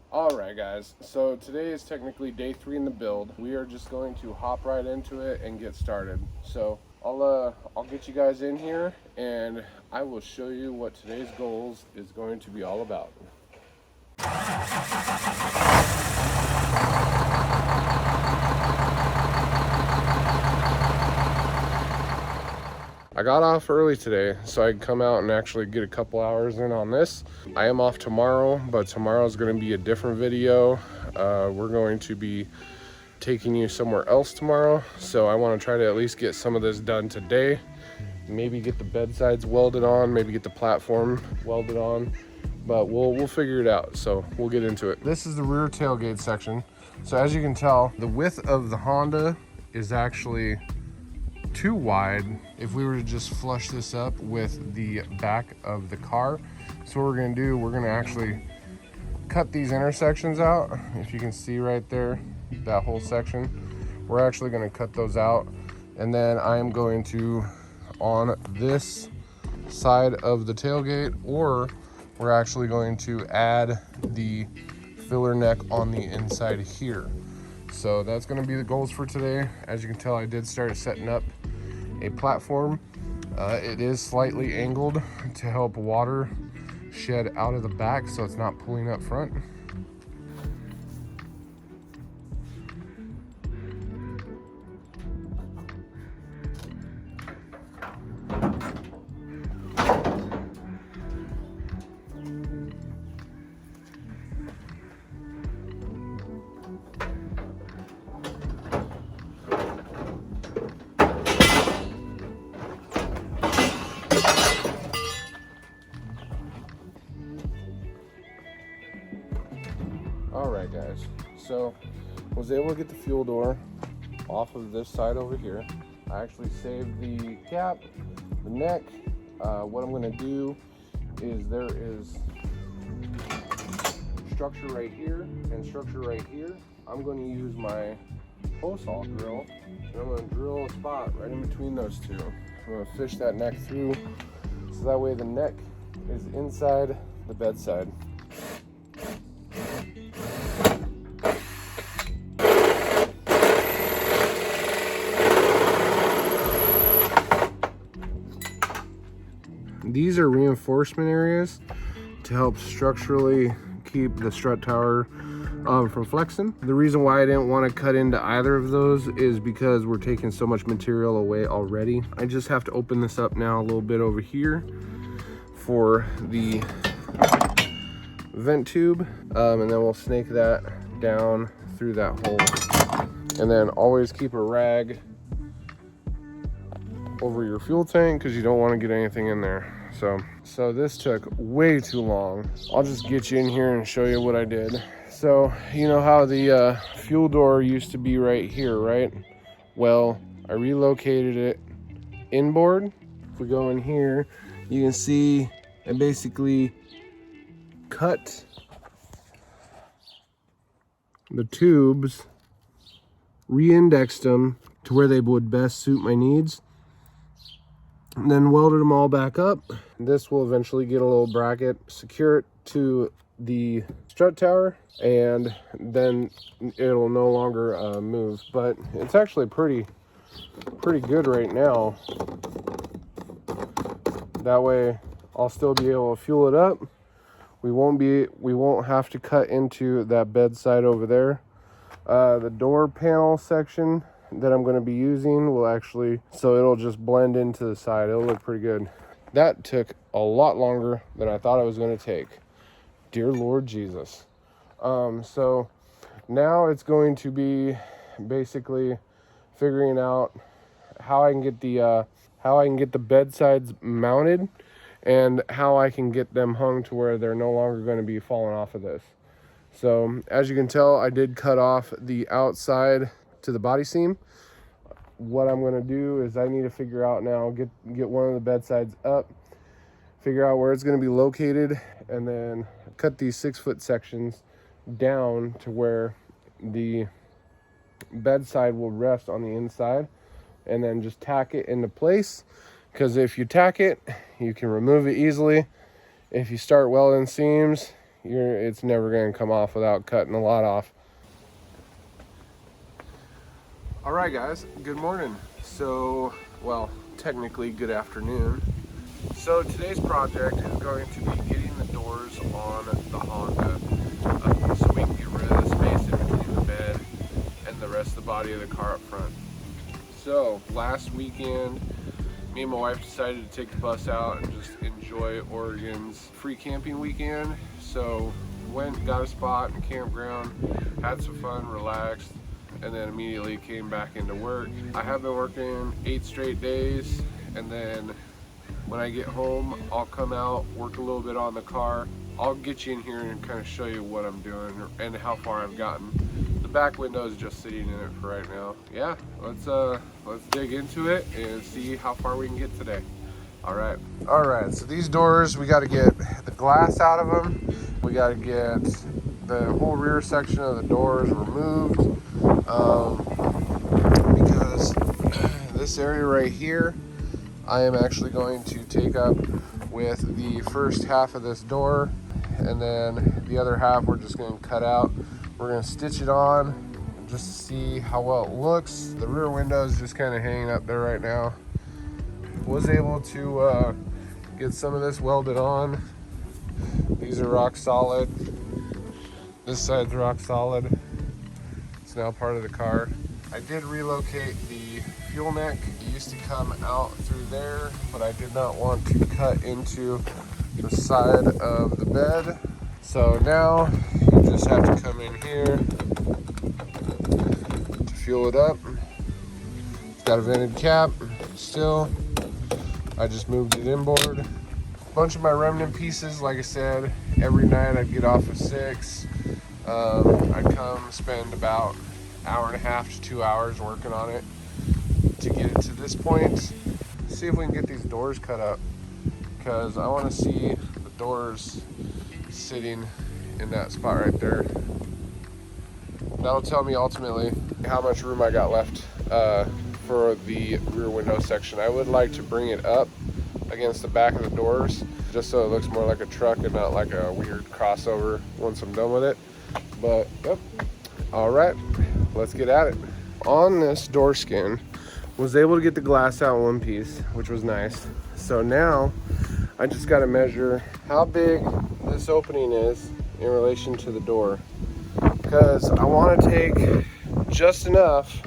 Alright guys, so today is technically day 3 in the build. We are just going to hop right into it and get started. So I'll get you guys in here and I will show you what today's goals is going to be all about. I got off early today so I could come out and actually get a couple hours in on this. I am off tomorrow, but tomorrow's going to be a different video. We're going to be taking you somewhere else tomorrow, so I want to try to at least get some of this done today. Maybe get the bedsides welded on, maybe get the platform welded on, but we'll figure it out, so we'll get into it. This is the rear tailgate section. So as you can tell, the width of the Honda is actually too wide if we were to just flush this up with the back of the car. So what we're going to do, we're going to actually cut these intersections out. If you can see right there, that whole section, we're actually going to cut those out, and then I am going to, on this side of the tailgate, or we're actually going to add the filler neck on the inside here. So that's going to be the goals for today. As you can tell, I did start setting up a platform. It is slightly angled to help water shed out of the back so it's not pulling up front. Alright guys, so was able to get the fuel door off of this side over here. I actually saved the cap, the neck. What I'm going to do is there is structure right here and structure right here. I'm going to use my hose saw drill, and I'm going to drill a spot right in between those two. I'm going to fish that neck through so that way the neck is inside the bedside. These are reinforcement areas to help structurally keep the strut tower from flexing. The reason why I didn't want to cut into either of those is because we're taking so much material away already. I just have to open this up now a little bit over here for the vent tube, and then we'll snake that down through that hole. And then always keep a rag over your fuel tank because you don't want to get anything in there. So this took way too long. I'll just get you in here and show you what I did. So you know how the fuel door used to be right here, right? Well, I relocated it inboard. If we go in here, you can see I basically cut the tubes, re-indexed them to where they would best suit my needs, and then welded them all back up. This will eventually get a little bracket, secure it to the strut tower, and then it'll no longer move. But it's actually pretty good right now. That way I'll still be able to fuel it up. We won't have to cut into that bedside over there. The door panel section that I'm going to be using will actually, so it'll just blend into the side. It'll look pretty good. That took a lot longer than I thought it was going to take. Dear Lord Jesus. So now it's going to be basically figuring out how I can get the bedsides mounted and how I can get them hung to where they're no longer going to be falling off of this. So as you can tell, I did cut off the outside to the body seam. What I'm going to do is I need to figure out now, get one of the bedsides up, figure out where it's going to be located, and then cut these 6-foot sections down to where the bedside will rest on the inside, and then just tack it into place. Because if you tack it, you can remove it easily. If you start welding seams, it's never going to come off without cutting a lot off. All right, guys, good morning. So, well, technically good afternoon. So today's project is going to be getting the doors on the Honda so we can get rid of the space in between the bed and the rest of the body of the car up front. So last weekend, me and my wife decided to take the bus out and just enjoy Oregon's free camping weekend. So went, got a spot in campground, had some fun, relaxed, and then immediately came back into work. I have been working 8 straight days, and then when I get home, I'll come out, work a little bit on the car. I'll get you in here and kind of show you what I'm doing and how far I've gotten. The back window is just sitting in it for right now. Yeah, let's dig into it and see how far we can get today. All right, so these doors, we got to get the glass out of them. We got to get the whole rear section of the doors removed because this area right here, I am actually going to take up with the first half of this door, and then the other half we're just going to cut out. We're going to stitch it on just to see how well it looks. The rear window is just kind of hanging up there right now. Was able to get some of this welded on. These are rock solid. This side's rock solid. It's now part of the car. I did relocate the fuel neck. It used to come out through there, but I did not want to cut into the side of the bed. So now you just have to come in here to fuel it up. It's got a vented cap still. I just moved it inboard. A bunch of my remnant pieces, like I said, every night I'd get off at 6. I'd come spend about an hour and a half to 2 hours working on it to get it to this point. See if we can get these doors cut up, because I want to see the doors sitting in that spot right there. That'll tell me ultimately how much room I got left for the rear window section. I would like to bring it up against the back of the doors just so it looks more like a truck and not like a weird crossover once I'm done with it. But yep, all right, let's get at it. On this door skin, was able to get the glass out in one piece, which was nice. So now I just got to measure how big this opening is in relation to the door, because I want to take just enough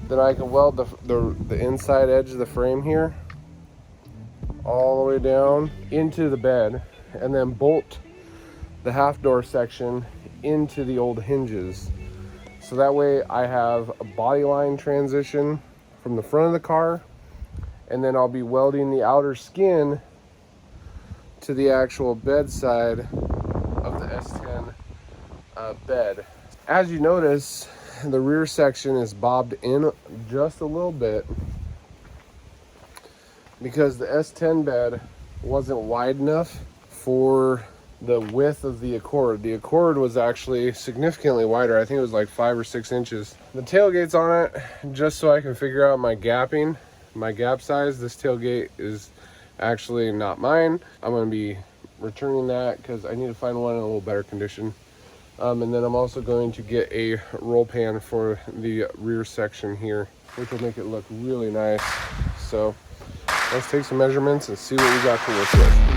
that I can weld the inside edge of the frame here all the way down into the bed, and then bolt the half door section into the old hinges. So that way I have a body line transition from the front of the car, and then I'll be welding the outer skin to the actual bed side of the S10 bed. As you notice, the rear section is bobbed in just a little bit because the S10 bed wasn't wide enough for the width of the Accord. The Accord was actually significantly wider. I think it was like 5 or 6 inches. The tailgate's on it just so I can figure out my gapping, my gap size. This tailgate is actually not mine. I'm going to be returning that because I need to find one in a little better condition. And then I'm also going to get a roll pan for the rear section here, which will make it look really nice. So let's take some measurements and see what we got to work with.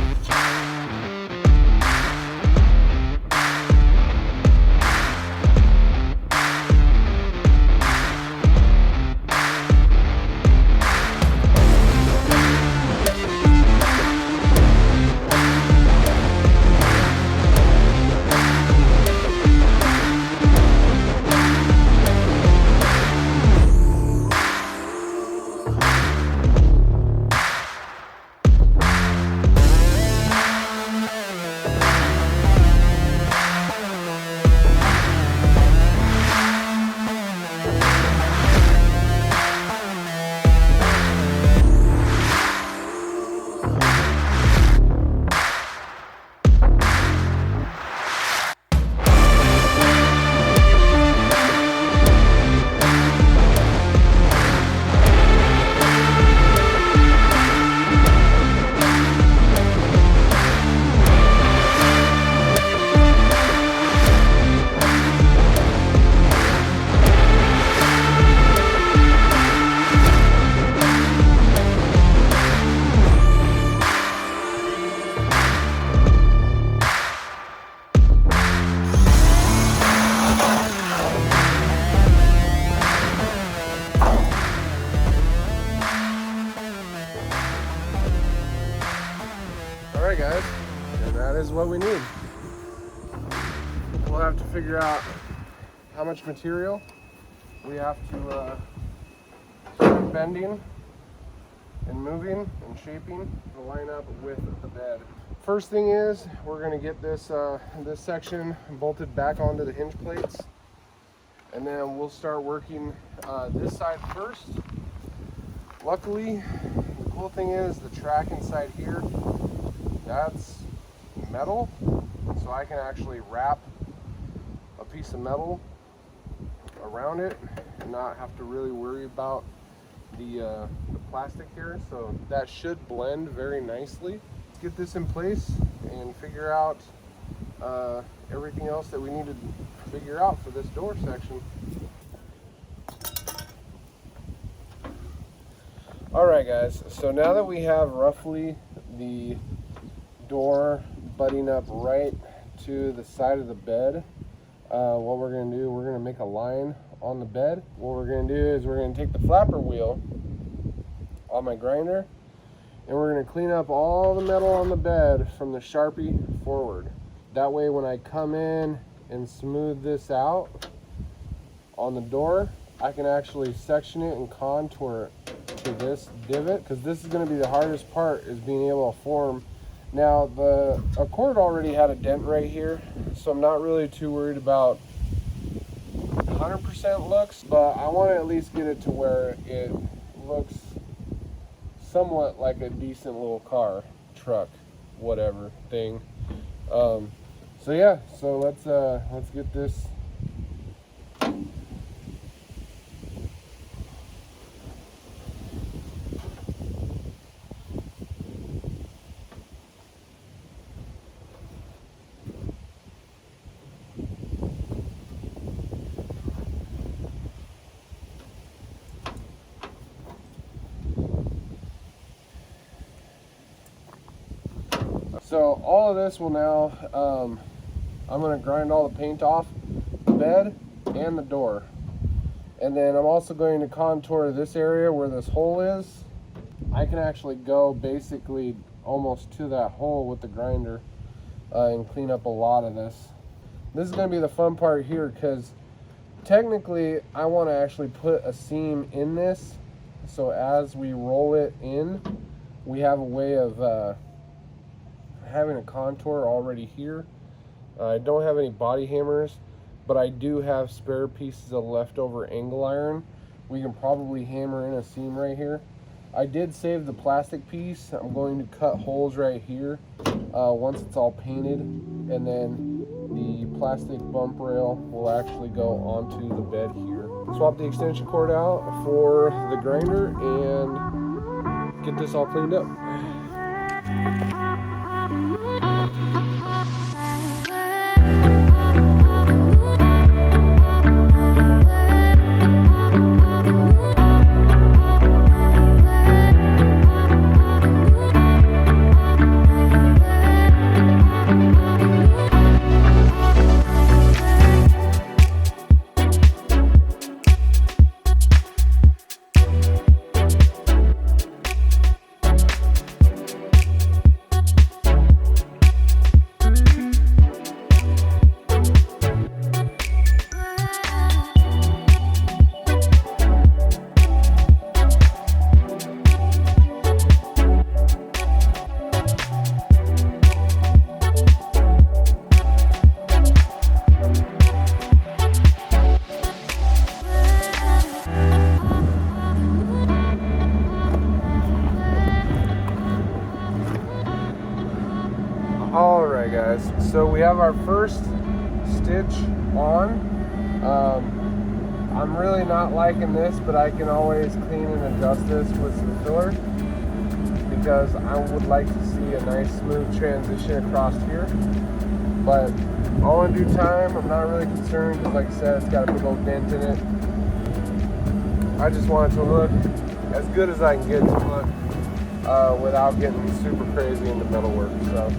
And that is what we need. We'll have to figure out how much material we have to start bending and moving and shaping to line up with the bed. First thing is we're going to get this this section bolted back onto the hinge plates, and then we'll start working this side first. Luckily, the cool thing is the track inside here, that's metal, so I can actually wrap a piece of metal around it and not have to really worry about the plastic here, so that should blend very nicely. Let's get this in place and figure out everything else that we need to figure out for this door section. Alright guys, so now that we have roughly the door butting up right to the side of the bed, what we're going to do, we're going to make a line on the bed. What we're going to do is we're going to take the flapper wheel on my grinder and we're going to clean up all the metal on the bed from the Sharpie forward. That way when I come in and smooth this out on the door, I can actually section it and contour it to this divot, because this is going to be the hardest part, is being able to form. Now the Accord already had a dent right here, so I'm not really too worried about 100% looks, but I want to at least get it to where it looks somewhat like a decent little car, truck, whatever thing. So yeah, so let's get this. So all of this will now, I'm going to grind all the paint off the bed and the door. And then I'm also going to contour this area where this hole is. I can actually go basically almost to that hole with the grinder and clean up a lot of this. This is going to be the fun part here, because technically I want to actually put a seam in this, so as we roll it in, we have a way of having a contour already here. I don't have any body hammers, but I do have spare pieces of leftover angle iron. We can probably hammer in a seam right here. I did save the plastic piece. I'm going to cut holes right here once it's all painted, and then the plastic bump rail will actually go onto the bed here. Swap the extension cord out for the grinder and get this all cleaned up. Alright guys, so we have our first stitch on. I'm really not liking this, but I can always clean and adjust this with some filler, because I would like to see a nice smooth transition across here. But all in due time, I'm not really concerned, because like I said, it's got a big old dent in it. I just want it to look as good as I can get it to look without getting super crazy into metalwork. So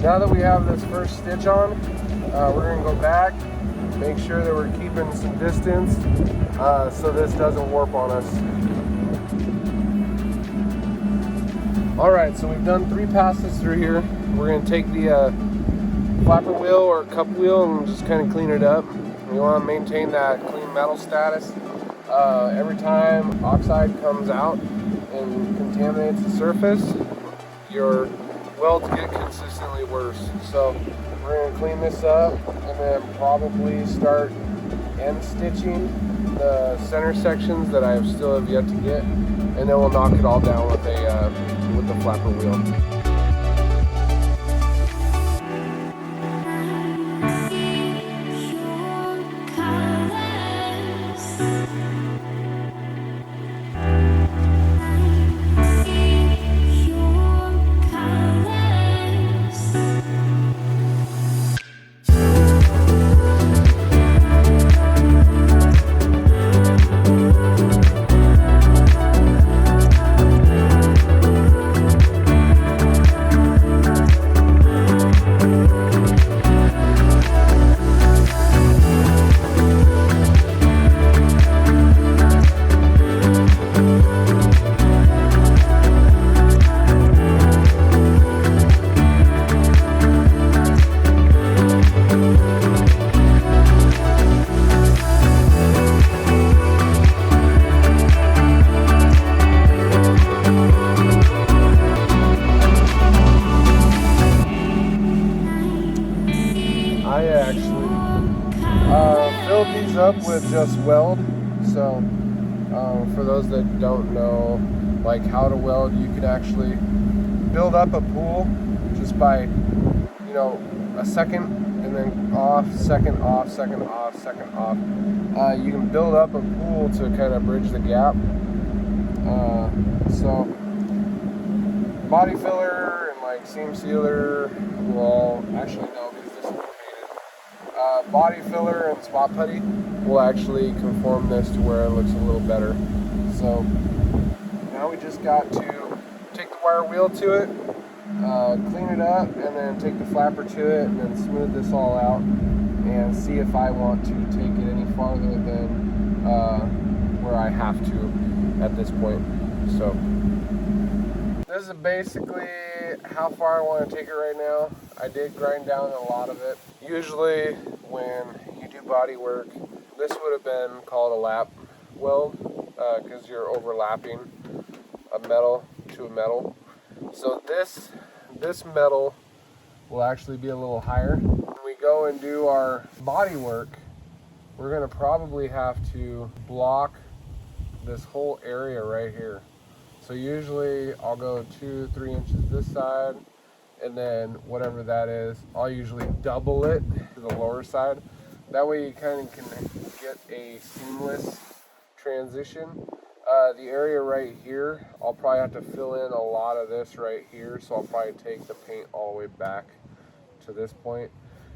now that we have this first stitch on, we're going to go back, make sure that we're keeping some distance so this doesn't warp on us. Alright, so we've done 3 passes through here. we're gonna take the flapper wheel or cup wheel and just kind of clean it up. We want to maintain that clean metal status. Every time oxide comes out and contaminates the surface, your welds get consistently worse. So we're going to clean this up and then probably start end stitching the center sections that I still have yet to get, and then we'll knock it all down with the flapper wheel. Filled these up with just weld. So for those that don't know like how to weld, you can actually build up a pool just by, you know, a second and then off, second off, second off, second off. You can build up a pool to kind of bridge the gap. So body filler and like seam sealer will actually no, because this will be painted. Body filler and spot putty will actually conform this to where it looks a little better. So now we just got to take the wire wheel to it, clean it up, and then take the flapper to it, and then smooth this all out and see if I want to take it any farther than where I have to at this point. So this is basically how far I want to take it right now. I did grind down a lot of it. Usually when you do body work, this would have been called a lap weld because you're overlapping a metal to a metal. So this metal will actually be a little higher. When we go and do our body work, we're going to probably have to block this whole area right here. So usually I'll go 2-3 inches this side, and then whatever that is, I'll usually double it to the lower side. That way you kind of can get a seamless transition. The area right here, I'll probably have to fill in a lot of this right here, so I'll probably take the paint all the way back to this point.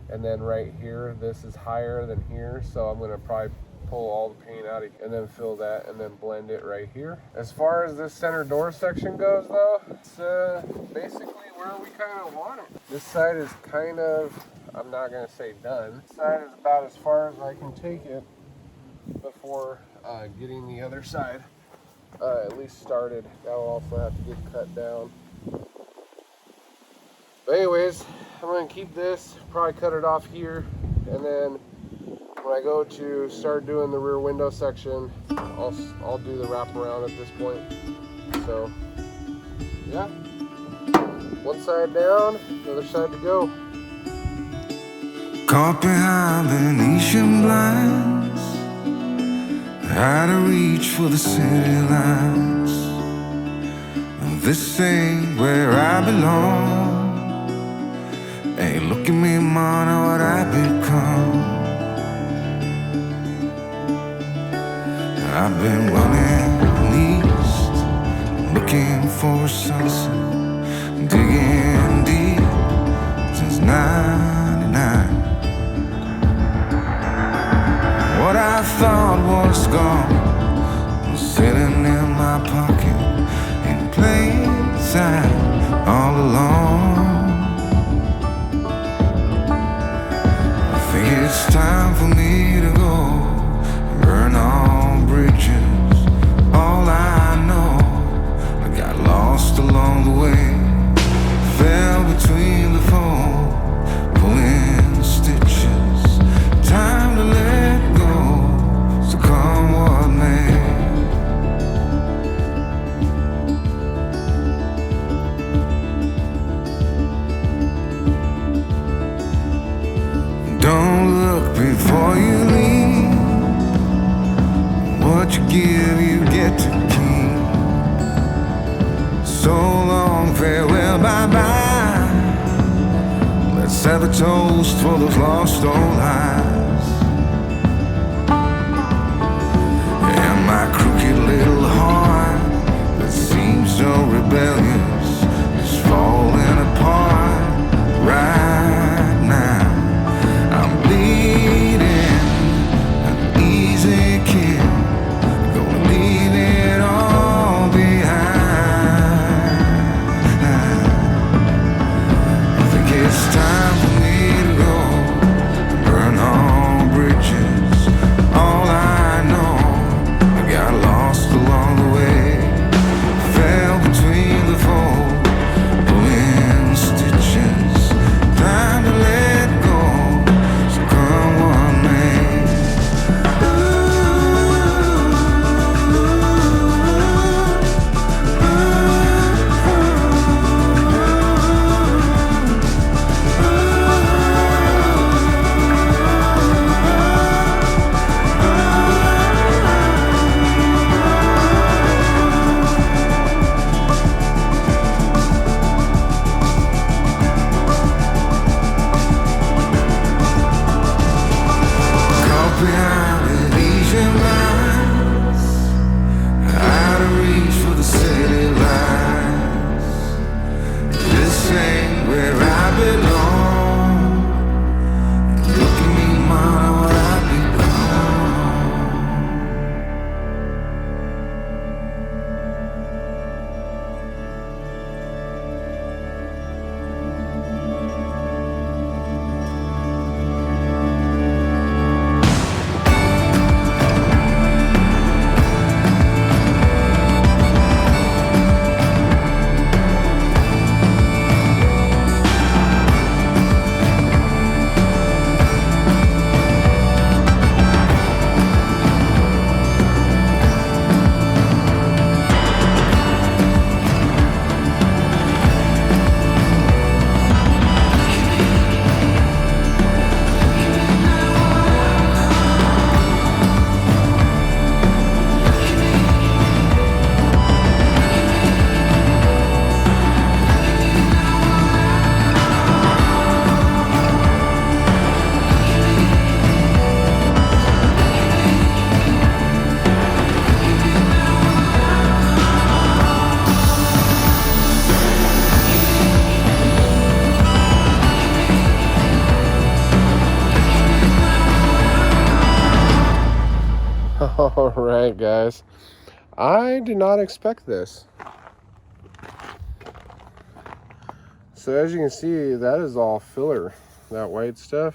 And then right here, this is higher than here, so I'm gonna probably pull all the paint out and then fill that and then blend it right here. As far as this center door section goes though, it's basically where we kind of want it. This side is kind of, I'm not gonna say done. This side is about as far as I can take it before getting the other side at least started. That will also have to get cut down. But anyways, I'm gonna keep this, probably cut it off here, and then when I go to start doing the rear window section, I'll do the wraparound at this point. So yeah, one side down, the other side to go. Caught behind Venetian blinds, had to reach for the city lines. This ain't where I belong. Hey, look at me, man, what I've become. I've been running east, looking for a sunset, digging deep since '99. What I thought was gone was sitting in my pocket in plain sight all along. I think it's time for me to go, burn all bridges. All I know, I got lost along the way, fell between the fold, pulling stitches. Time to let go, so come what may. Don't look before you leave. What you give, you get to keep. So long, farewell, bye-bye. Let's have a toast for those lost old eyes. And my crooked little heart that seems so rebellious is falling apart right now. I'm bleeding, an easy kill. Gonna leave it all behind. I think it's time for me to go, burn all bridges. All I know, I got lost along the way. Fell between the fold, pulling stitches. Time to let go, so come what may. Caught behind Elysian lines, out of reach for the city lights. This ain't where I belong. Look at me, mama, what I've All right, guys. I did not expect this. So as you can see, that is all filler, that white stuff.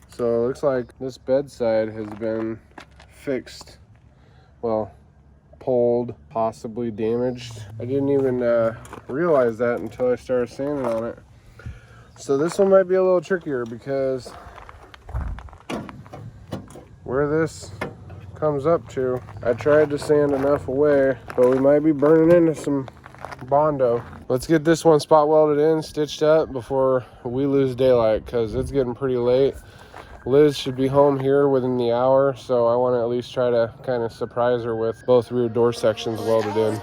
So it looks like this bedside has been fixed. Well, pulled, possibly damaged. I didn't even realize that until I started sanding on it. So this one might be a little trickier because where this comes up to, I tried to sand enough away, but we might be burning into some Bondo. Let's get this one spot welded in, stitched up before we lose daylight, because it's getting pretty late. Liz should be home here within the hour, so I want to at least try to kind of surprise her with both rear door sections welded in.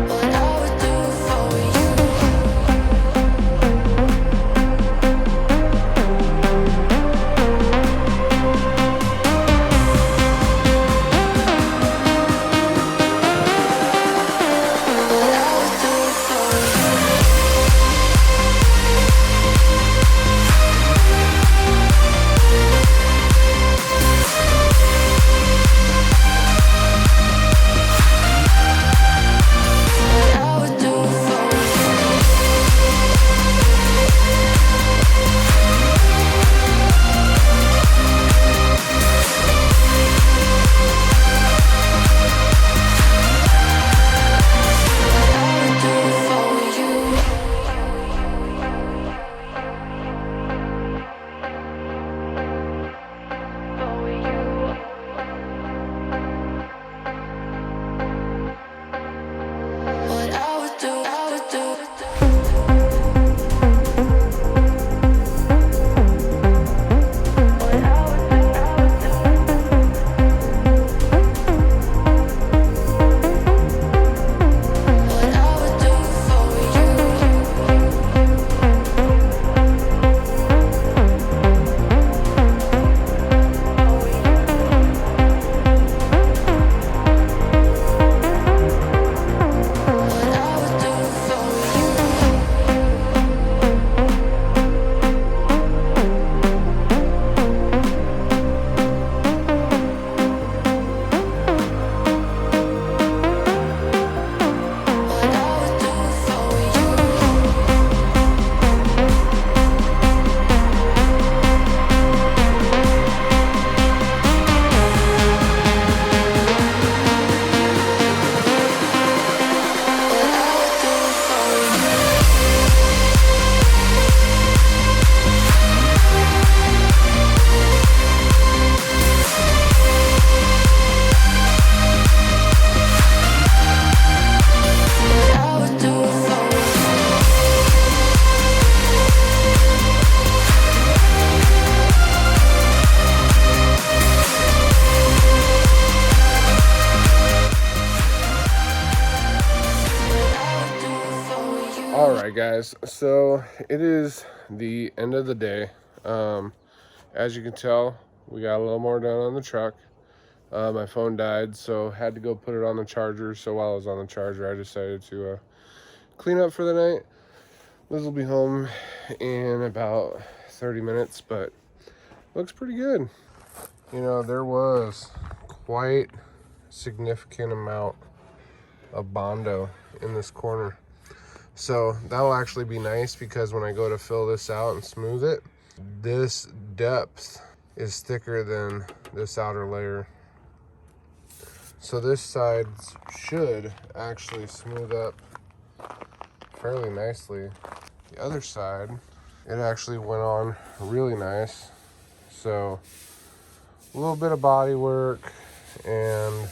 What I would do guys, so it is the end of the day. As you can tell, we got a little more done on the truck. My phone died, so had to go put it on the charger. So while I was on the charger, I decided to clean up for the night. Liz will be home in about 30 minutes, but looks pretty good. You know, there was quite a significant amount of Bondo in this corner. So that'll actually be nice because when I go to fill this out and smooth it, this depth is thicker than this outer layer. So this side should actually smooth up fairly nicely. The other side, it actually went on really nice. So a little bit of body work and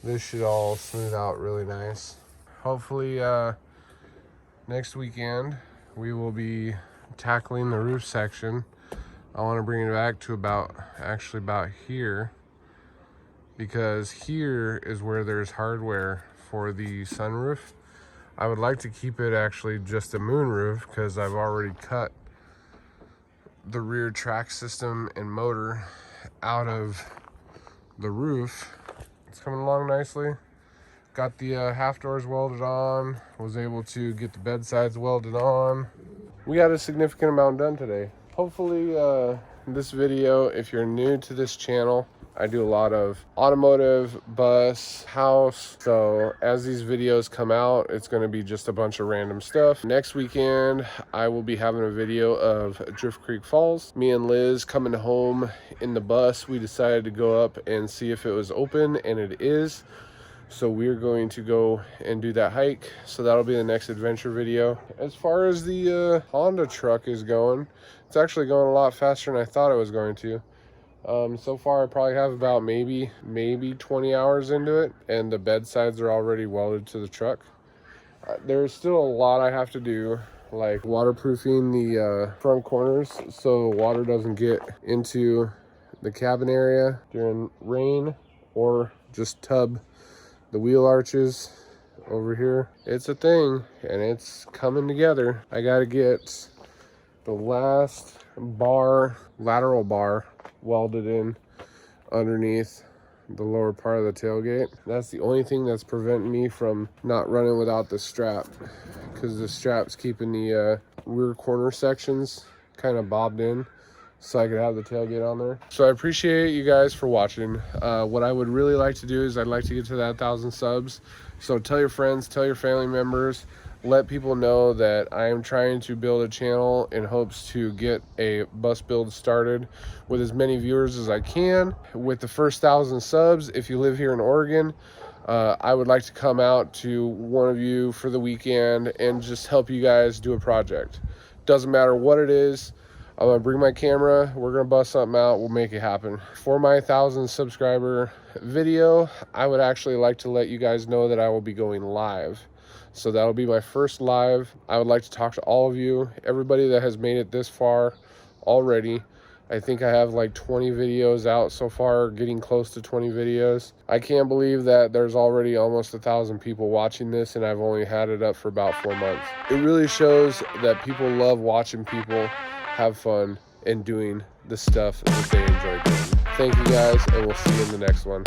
this should all smooth out really nice. Hopefully next weekend we will be tackling the roof section. I want to bring it back to about here, because here is where there's hardware for the sunroof. I would like to keep it actually just a moonroof because I've already cut the rear track system and motor out of the roof. It's coming along nicely. Got the half doors welded on, was able to get the bed sides welded on. We got a significant amount done today. Hopefully this video, if you're new to this channel, I do a lot of automotive, bus, house. So as these videos come out, it's gonna be just a bunch of random stuff. Next weekend, I will be having a video of Drift Creek Falls. Me and Liz coming home in the bus, we decided to go up and see if it was open, and it is. So we're going to go and do that hike. So that'll be the next adventure video. As far as the Honda truck is going, it's actually going a lot faster than I thought it was going to. So far I probably have about maybe 20 hours into it, and the bed sides are already welded to the truck. There's still a lot I have to do, like waterproofing the front corners so water doesn't get into the cabin area during rain, or just tub the wheel arches over here. It's a thing and it's coming together. I gotta get the last lateral bar welded in underneath the lower part of the tailgate. That's the only thing that's preventing me from not running without the strap, because the strap's keeping the rear corner sections kind of bobbed in so I could have the tailgate on there. So I appreciate you guys for watching. What I would really like to do is I'd like to get to that 1,000 subs. So tell your friends, tell your family members, let people know that I am trying to build a channel in hopes to get a bus build started with as many viewers as I can. With the first 1,000 subs, if you live here in Oregon, I would like to come out to one of you for the weekend and just help you guys do a project. Doesn't matter what it is. I'm gonna bring my camera, we're gonna bust something out, we'll make it happen. For my 1,000 subscriber video, I would actually like to let you guys know that I will be going live. So that'll be my first live. I would like to talk to all of you, everybody that has made it this far already. I think I have like 20 videos out so far, getting close to 20 videos. I can't believe that there's already almost 1,000 people watching this, and I've only had it up for about 4 months. It really shows that people love watching people have fun and doing the stuff that they enjoy doing. Thank you guys, and we'll see you in the next one.